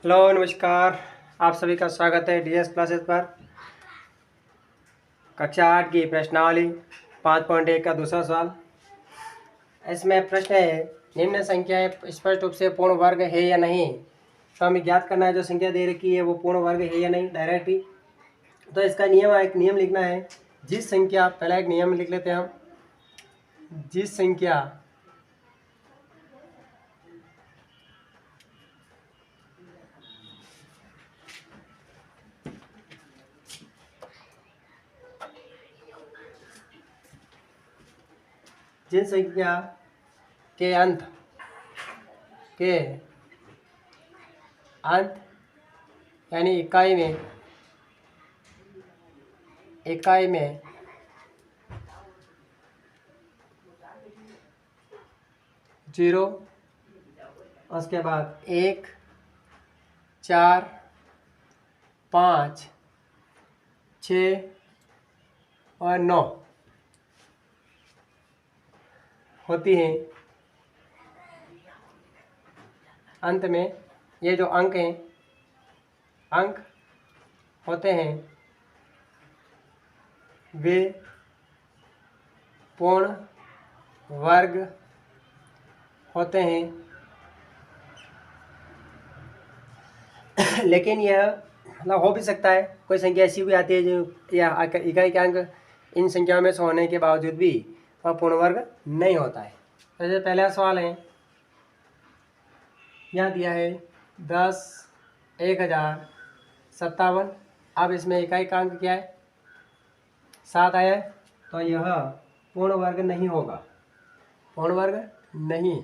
Hello नमस्कार। आप सभी का स्वागत है डीएस क्लासेस पर। कक्षा 8 की प्रश्नावली 5.1 का दूसरा सवाल। इसमें प्रश्न है, निम्न संख्याएं स्पष्ट रूप से पूर्ण वर्ग है या नहीं। तो हमें ज्ञात करना है जो संख्या दे रखी है वो पूर्ण वर्ग है या नहीं डायरेक्ट ही। तो इसका एक नियम लिखना है। जिस संख्या, पहला एक नियम लिख लेते हैं हम। जिस संख्या जिस संख्या के अंत यानी इकाई में 0, उसके बाद 1, 4, 5, 6 और 9 होती हैं। अंत में ये जो अंक होते हैं वे पूर्ण वर्ग होते हैं। लेकिन यह मतलब हो भी सकता है, कोई संख्या ऐसी भी आती है जो या इकाई के अंक इन संख्याओं में से होने के बावजूद भी वह पूर्ण वर्ग नहीं होता है। जैसे पहला सवाल है, यहाँ दिया है 10, 1000, 57। अब इसमें इकाई का अंक क्या है? 7 आया है, तो यह पूर्ण वर्ग नहीं होगा। पूर्ण वर्ग नहीं,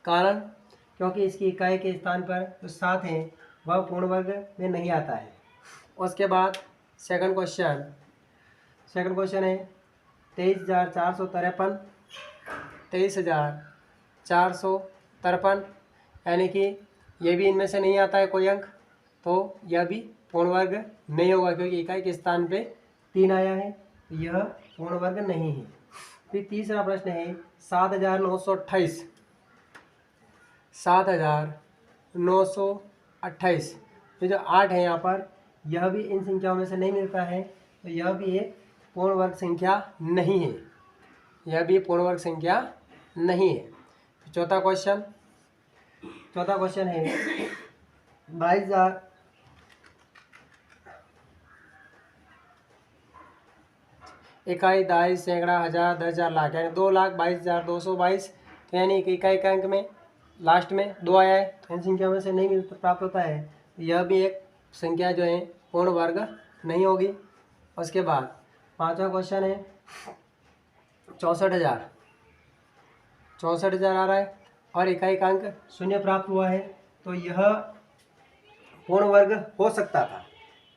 कारण क्योंकि इसकी इकाई के स्थान पर जो 7 है वह पूर्ण वर्ग में नहीं आता है। उसके बाद सेकंड क्वेश्चन है 23,453, 23,453, यानी कि ये भी इनमें से नहीं आता है कोई अंक, तो यह भी पूर्ण वर्ग नहीं होगा क्योंकि इकाई के स्थान पे 3 आया है, यह पूर्ण वर्ग नहीं है। फिर तीसरा प्रश्न है 7,928, 7,928, ये जो 8 है यहाँ पर, यह भी इन संख्याओं में से नहीं मिलता है, तो यह भी एक पूर्ण वर्ग संख्या नहीं है। यह भी पूर्ण वर्ग संख्या नहीं है। चौथा क्वेश्चन है 22,000, इकाई, दाई, सैकड़ा, हजार, 10,000, लाख, यानी 2,22,222। तो यानी कि इकाई के अंक में लास्ट में 2 आया है, तो इन संख्या में से नहीं प्राप्त होता है। यह भी एक संख्या जो है पूर्ण वर्ग नहीं होगी। उसके बाद पांचवा क्वेश्चन है 64,000, 64,000 आ रहा है और इकाई का अंक 0 प्राप्त हुआ है, तो यह पूर्ण वर्ग हो सकता था।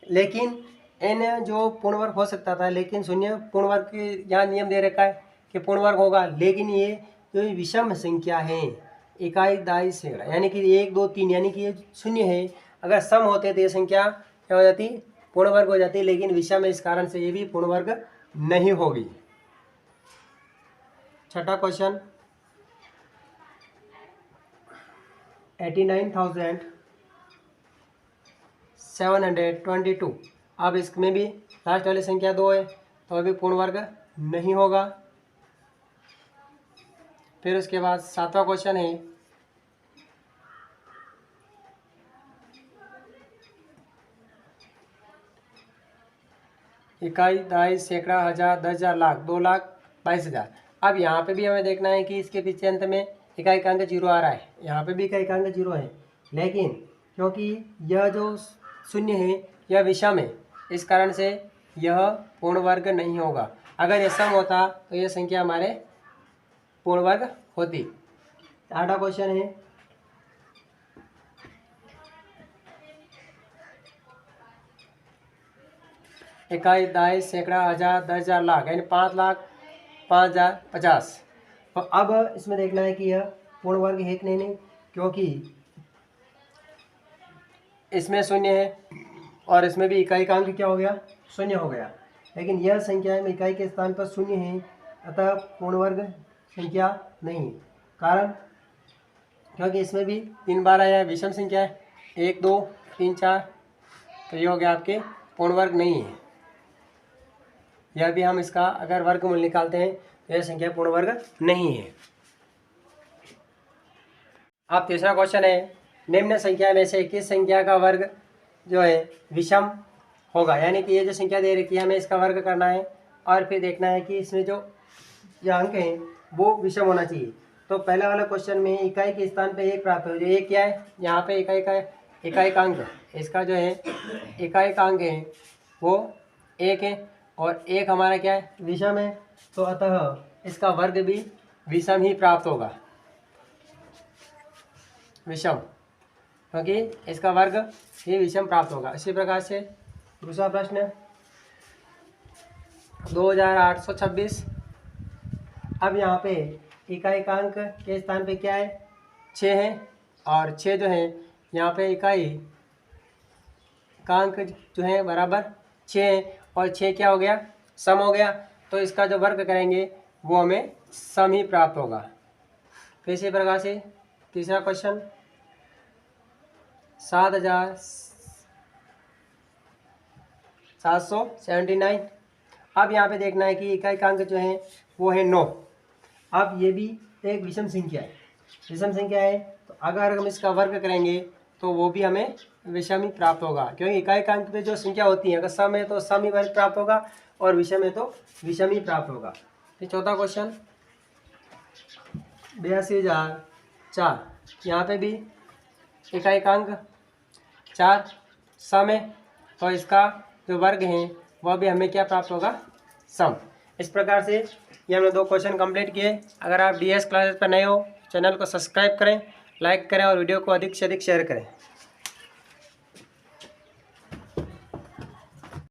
लेकिन n जो पूर्ण वर्ग हो सकता था, लेकिन 0 पूर्ण वर्ग के यहाँ नियम दे रखा है कि पूर्ण वर्ग होगा। लेकिन ये जो विषम संख्या है, इकाई, दाई, सैकड़ा, यानी कि 1, 2, 3, यानी कि ये 0 है। अगर सम होते तो ये संख्या क्या हो जाती? पूर्ण वर्ग हो जाती। लेकिन विषम है, इस कारण से ये भी पूर्ण वर्ग नहीं होगी। छठा क्वेश्चन 89,722। अब इसमें भी लास्ट वाली संख्या 2 है, तो अभी पूर्ण वर्ग नहीं होगा। फिर उसके बाद सातवां क्वेश्चन है इकाई, दाई, सैकड़ा, हजार, 10,000, लाख, 2,22,000। अब यहाँ पे भी हमें देखना है कि इसके पीछे अंत में इकाई का अंक 0 आ रहा है, यहाँ पे भी इकाई का अंक 0 है। लेकिन क्योंकि यह जो 0 है यह विषम है, इस कारण से यह पूर्ण वर्ग नहीं होगा। अगर यह सम होता तो यह संख्या हमारे पूर्ण वर्ग होती। आठवां क्वेश्चन है इकाई, दाई, सैकड़ा, हजार, 10,000, लाख, यानी 5,00,000, 5,000, 50। तो अब इसमें देखना है कि यह पूर्ण वर्ग है कि नहीं, क्योंकि इसमें 0 है और इसमें भी इकाई का अंक क्या हो गया? 0 हो गया। लेकिन यह संख्या में इकाई के स्थान पर 0 है, अतः पूर्ण वर्ग संख्या नहीं। कारण क्योंकि इसमें भी 3 बार आया है, विषम संख्या है, 1 2 3 4, तो ये हो गया आपके पूर्ण वर्ग नहीं है। यह भी हम इसका अगर वर्गमूल निकालते हैं तो यह संख्या पूर्ण वर्ग नहीं है। अब तीसरा क्वेश्चन है, निम्न संख्या में से किस संख्या का वर्ग जो है विषम होगा, यानी कि ये जो संख्या दे रखी है हमें इसका वर्ग करना है और फिर देखना है कि इसमें जो अंक हैं वो विषम होना चाहिए। तो पहला वाला क्वेश्चन में इकाई के स्थान पे 1 प्राप्त हो, जो 1 क्या है, यहाँ पे इकाई का अंक, इसका जो है इकाई का अंक है वो 1 है और 1 हमारा क्या है, विषम है, तो अतः इसका वर्ग भी विषम ही प्राप्त होगा, विषम, क्योंकि इसका वर्ग ही विषम प्राप्त होगा। इसी प्रकार से दूसरा प्रश्न 2826। अब यहाँ पे इकाई का अंक के स्थान पे क्या है, 6 है और 6 जो है यहाँ पे इकाई का अंक जो है बराबर 6 है और 6 क्या हो गया, सम हो गया, तो इसका जो वर्ग करेंगे वो हमें सम ही प्राप्त होगा। फिर इसी प्रकार से तीसरा क्वेश्चन 7779। अब यहाँ पे देखना है कि इकाई का अंक जो है वो है 9। अब ये भी एक विषम संख्या है, विषम संख्या है, तो अगर हम इसका वर्ग करेंगे तो वो भी हमें विषम ही प्राप्त होगा, क्योंकि इकाई का अंक पे जो संख्या होती है अगर सम है तो सम ही वर्ग प्राप्त होगा और विषम है तो विषम ही प्राप्त होगा। फिर चौथा क्वेश्चन 82,004। यहाँ पे भी इकाई का अंक 4, सम है, तो इसका जो वर्ग है वह भी हमें क्या प्राप्त होगा, सम। इस प्रकार से ये हमने 2 क्वेश्चन कंप्लीट किए। अगर आप DS क्लासेस पर नए हो चैनल को सब्सक्राइब करें, लाइक करें और वीडियो को अधिक से अधिक शेयर करें।